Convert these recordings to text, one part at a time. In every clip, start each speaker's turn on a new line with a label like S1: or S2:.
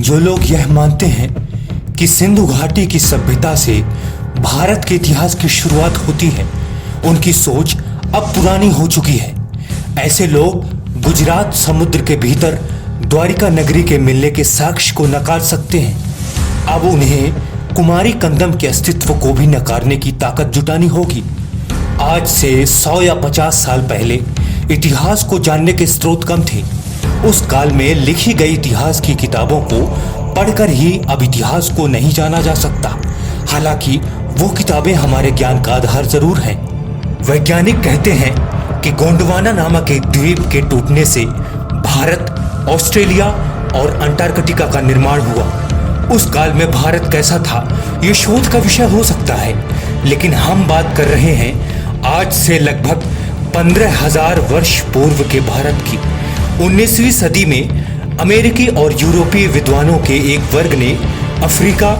S1: जो लोग यह मानते हैं कि सिंधु घाटी की सभ्यता से भारत के इतिहास की शुरुआत होती है, उनकी सोच अब पुरानी हो चुकी है। ऐसे लोग गुजरात समुद्र के भीतर द्वारिका नगरी के मिलने के साक्ष्य को नकार सकते हैं। अब उन्हें कुमारी कंदम के अस्तित्व को भी नकारने की ताकत जुटानी होगी। आज से 100 या 50 साल पहले इतिहास को जानने के स्रोत कम थे। उस काल में लिखी गई इतिहास की किताबों को पढ़कर ही अब इतिहास को नहीं जाना जा सकता। हालांकि वो किताबें हमारे ज्ञान का आधार जरूर हैं। वैज्ञानिक कहते हैं कि गोंडवाना नामक एक द्वीप के टूटने से भारत, ऑस्ट्रेलिया और अंटार्कटिका का निर्माण हुआ। उस काल में भारत कैसा था, ये शोध का विषय हो सकता है, लेकिन हम बात कर रहे हैं आज से लगभग 15,000 वर्ष पूर्व के भारत की। 19वीं सदी में अमेरिकी और यूरोपीय विद्वानों के एक वर्ग ने अफ्रीका,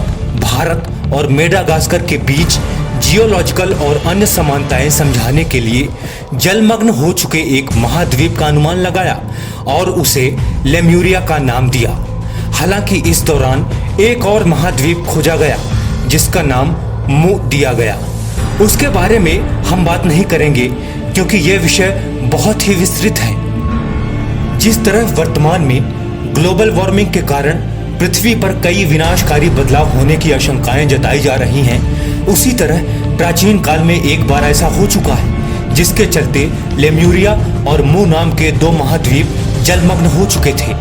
S1: भारत और मेडागास्कर के बीच जियोलॉजिकल और अन्य समानताएं समझाने के लिए जलमग्न हो चुके एक महाद्वीप का अनुमान लगाया और उसे लेम्यूरिया का नाम दिया। हालांकि इस दौरान एक और महाद्वीप खोजा गया जिसका नाम मु दिया गया। उसके बारे में हम बात नहीं करेंगे क्योंकि यह विषय बहुत ही विस्तृत है। जिस तरह वर्तमान में ग्लोबल वार्मिंग के कारण पृथ्वी पर कई विनाशकारी बदलाव होने की आशंकाएं जताई जा रही हैं, उसी तरह प्राचीन काल में एक बार ऐसा हो चुका है जिसके चलते लेम्यूरिया और मु नाम के दो महाद्वीप जलमग्न हो चुके थे।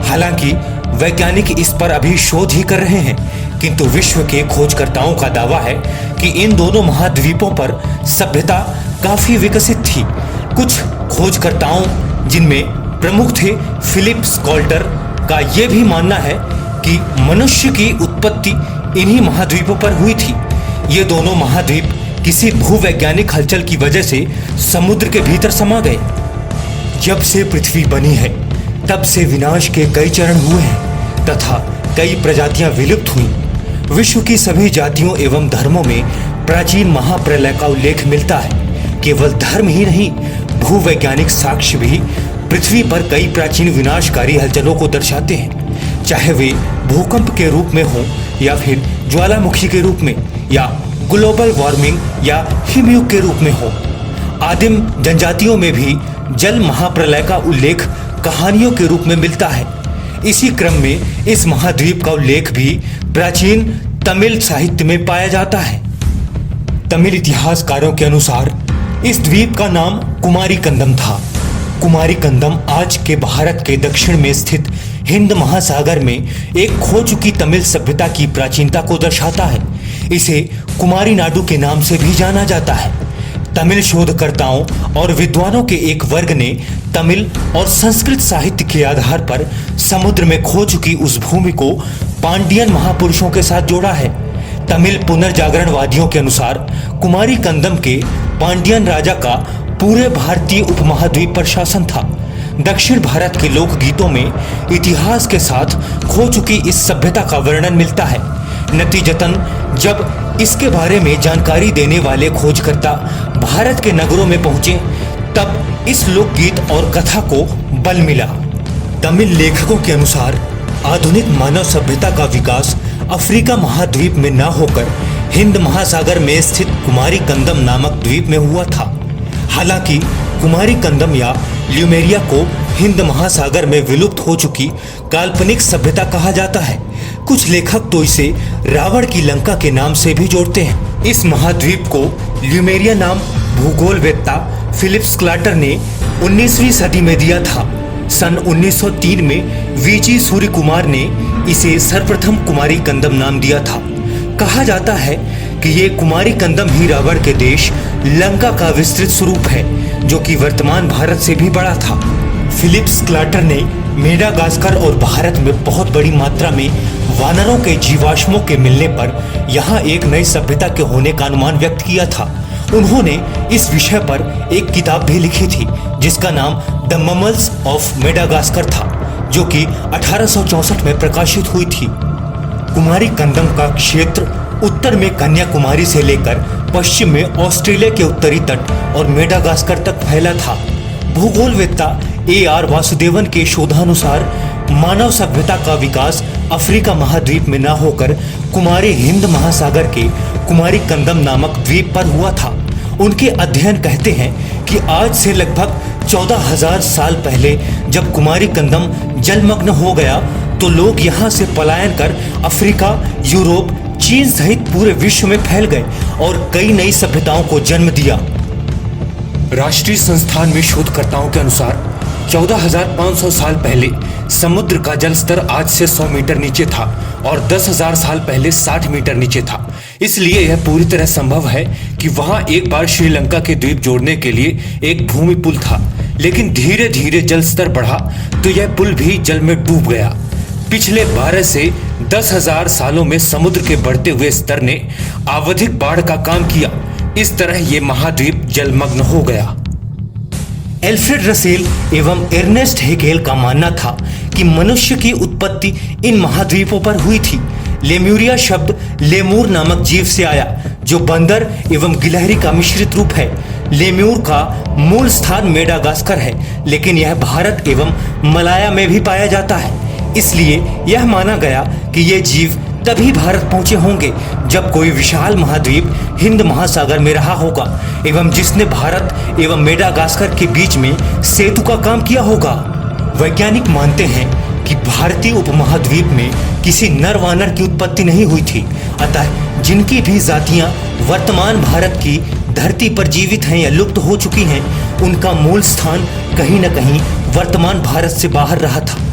S1: हालांकि वैज्ञानिक इस पर अभी शोध ही कर रहे हैं, किंतु विश्व के खोजकर्ताओं का दावा है कि इन दोनों महाद्वीपों पर सभ्यता काफी विकसित थी। कुछ खोजकर्ताओं, जिनमें प्रमुख थे फिलिप स्कॉल्टर, का यह भी मानना है कि मनुष्य की उत्पत्ति इन्हीं महाद्वीपों पर हुई थी। ये दोनों महाद्वीप किसी भूवैज्ञानिक हलचल की वजह से समुद्र के भीतर समा गए। जब से पृथ्वी बनी है तब से विनाश के कई चरण हुए हैं तथा कई प्रजातियां विलुप्त हुई। विश्व की सभी जातियों एवं धर्मों में प्राचीन महाप्रलय का उल्लेख मिलता है। केवल धर्म ही नहीं, भूवैज्ञानिक साक्ष्य भी पृथ्वी पर कई प्राचीन विनाशकारी हलचलों को दर्शाते हैं, चाहे वे भूकंप के रूप में हो या फिर ज्वालामुखी के रूप में या ग्लोबल वार्मिंग या हिमयुग के रूप में हो। आदिम जनजातियों में भी जल महाप्रलय का उल्लेख कहानियों के रूप में मिलता है। इसी क्रम में इस महाद्वीप का उल्लेख भी प्राचीन तमिल साहित्य में पाया जाता है। तमिल इतिहासकारों के अनुसार इस द्वीप का नाम कुमारी कंदम था। कुमारी कंदम आज के भारत के दक्षिण में स्थित हिंद महासागर में एक खो चुकी तमिल सभ्यता की प्राचीनता को दर्शाता है। इसे कुमारी नाडु के नाम से भी जाना जाता है। तमिल शोधकर्ताओं और विद्वानों के एक वर्ग ने तमिल और संस्कृत साहित्य के आधार पर समुद्र में खो चुकी उस भूमि को पांडियन महापुरुषों के साथ जोड़ा है। तमिल पुनर्जागरणवादियों के अनुसार कुमारी कंदम के पांडियन राजा का पूरे भारतीय उपमहाद्वीप पर शासन था। दक्षिण भारत के लोकगीतों में इतिहास के साथ खो चुकी इस सभ्यता का वर्णन मिलता है। नतीजतन जब इसके बारे में जानकारी देने वाले खोजकर्ता भारत के नगरों में पहुंचे, तब इस लोकगीत और कथा को बल मिला। तमिल लेखकों के अनुसार आधुनिक मानव सभ्यता का विकास अफ्रीका महाद्वीप में न होकर हिंद महासागर में स्थित कुमारी कंदम नामक द्वीप में हुआ था। हालांकि कुमारी कंदम या ल्यूमेरिया को हिंद महासागर में विलुप्त हो चुकी काल्पनिक सभ्यता कहा जाता है। कुछ लेखक तो इसे रावण की लंका के नाम से भी जोड़ते हैं। इस महाद्वीप को ल्यूमेरिया नाम भूगोलवेत्ता फिलिप स्कॉल्टर ने 19वीं सदी में दिया था। सन 1903 में वीजी सूर्य कुमार ने इसे सर्वप्रथम कुमारी कंदम नाम दिया था। कहा जाता है कि ये कुमारी कंदम ही रावण के देश लंका का विस्तृत स्वरूप है, जो कि वर्तमान भारत से भी बड़ा था। फिलिप स्कॉल्टर ने मेडागास्कर और भारत में बहुत बड़ी मात्रा में वानरों के जीवाश्मों के मिलने पर यहाँ एक नई सभ्यता के होने का अनुमान व्यक्त किया था। उन्होंने इस विषय पर एक किताब भी लिखी थी जिसका नाम द ममल्स ऑफ मेडागास्कर था, जो कि 1864 में प्रकाशित हुई थी। कुमारी कंदम का क्षेत्र उत्तर में कन्याकुमारी से लेकर पश्चिम में ऑस्ट्रेलिया के उत्तरी तट और मेडागास्कर तक फैला था। भूगोलवेत्ता A.R. वासुदेवन के शोधानुसार मानव सभ्यता का विकास अफ्रीका महाद्वीप में न होकर कुमारी हिंद महासागर के कुमारी कंदम नामक द्वीप पर हुआ था। उनके अध्ययन कहते हैं कि आज से लगभग 14,000 साल पहले जब कुमारी कंदम जलमग्न हो गया तो लोग यहाँ से पलायन कर अफ्रीका, यूरोप, चीन सहित पूरे विश्व में फैल गए और कई नई सभ्यताओं को जन्म दिया। राष्ट्रीय संस्थान में शोधकर्ताओं के अनुसार 14,500 साल पहले समुद्र का जल स्तर आज से 100 मीटर नीचे था और 10,000 साल पहले 60 मीटर नीचे था। इसलिए यह पूरी तरह संभव है कि वहां एक बार श्रीलंका के द्वीप जोड़ने के लिए एक भूमि पुल था, लेकिन धीरे धीरे जल स्तर बढ़ा तो यह पुल भी जल में डूब गया। पिछले 12 से 10,000 सालों में समुद्र के बढ़ते हुए स्तर ने आवधिक बाढ़ का काम किया। इस तरह ये महाद्वीप जलमग्न हो गया। एल्फ्रेड रसेल एवं एर्नेस्ट हेगेल का मानना था कि मनुष्य की उत्पत्ति इन महाद्वीपों पर हुई थी। लेम्यूरिया शब्द लेमूर नामक जीव से आया, जो बंदर एवं गिलहरी का मिश्रित रूप है। लेम्यूर का मूल स्थान मेडागास्कर है, लेकिन यह भारत एवं मलाया में भी पाया जाता है। इसलिए यह माना गया कि ये जीव तभी भारत पहुंचे होंगे जब कोई विशाल महाद्वीप हिंद महासागर में रहा होगा एवं जिसने भारत एवं मेडागास्कर के बीच में सेतु का काम किया होगा। वैज्ञानिक मानते हैं कि भारतीय उपमहाद्वीप में किसी नर वानर की उत्पत्ति नहीं हुई थी, अतः जिनकी भी जातियां वर्तमान भारत की धरती पर जीवित हैं या लुप्त हो चुकी हैं, उनका मूल स्थान कहीं न कहीं वर्तमान भारत से बाहर रहा था।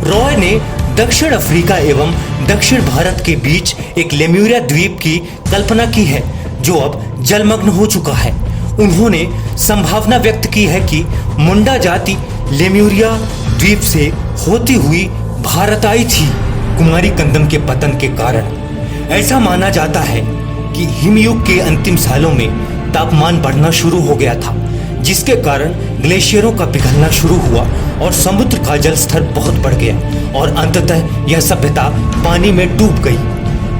S1: रॉय ने दक्षिण अफ्रीका एवं दक्षिण भारत के बीच एक लेम्यूरिया द्वीप की कल्पना की है, जो अब जलमग्न हो चुका है। उन्होंने संभावना व्यक्त की है कि मुंडा जाति लेम्यूरिया द्वीप से होती हुई भारत आई थी। कुमारी कंदम के पतन के कारण ऐसा माना जाता है कि हिमयुग के अंतिम सालों में तापमान बढ़ना शुरू हो गया था, जिसके कारण ग्लेशियरों का पिघलना शुरू हुआ और समुद्र का जल स्तर बहुत बढ़ गया और अंततः यह सभ्यता पानी में डूब गई।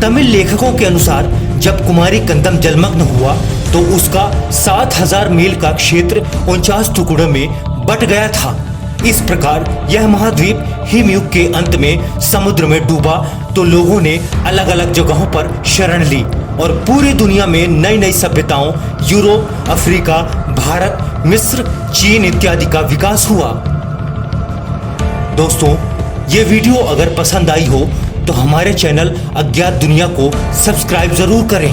S1: तमिल लेखकों के अनुसार जब कुमारी कंदम जलमग्न हुआ तो उसका 7,000 मील का क्षेत्र 49 टुकड़ों में बट गया था। इस प्रकार यह महाद्वीप हिमयुग के अंत में समुद्र में डूबा तो लोगों ने अलग अलग जगहों पर शरण ली और पूरी दुनिया में नई नई सभ्यताओं यूरोप, अफ्रीका, भारत, मिस्र, चीन इत्यादि का विकास हुआ। दोस्तों, ये वीडियो अगर पसंद आई हो तो हमारे चैनल अज्ञात दुनिया को सब्सक्राइब जरूर करें।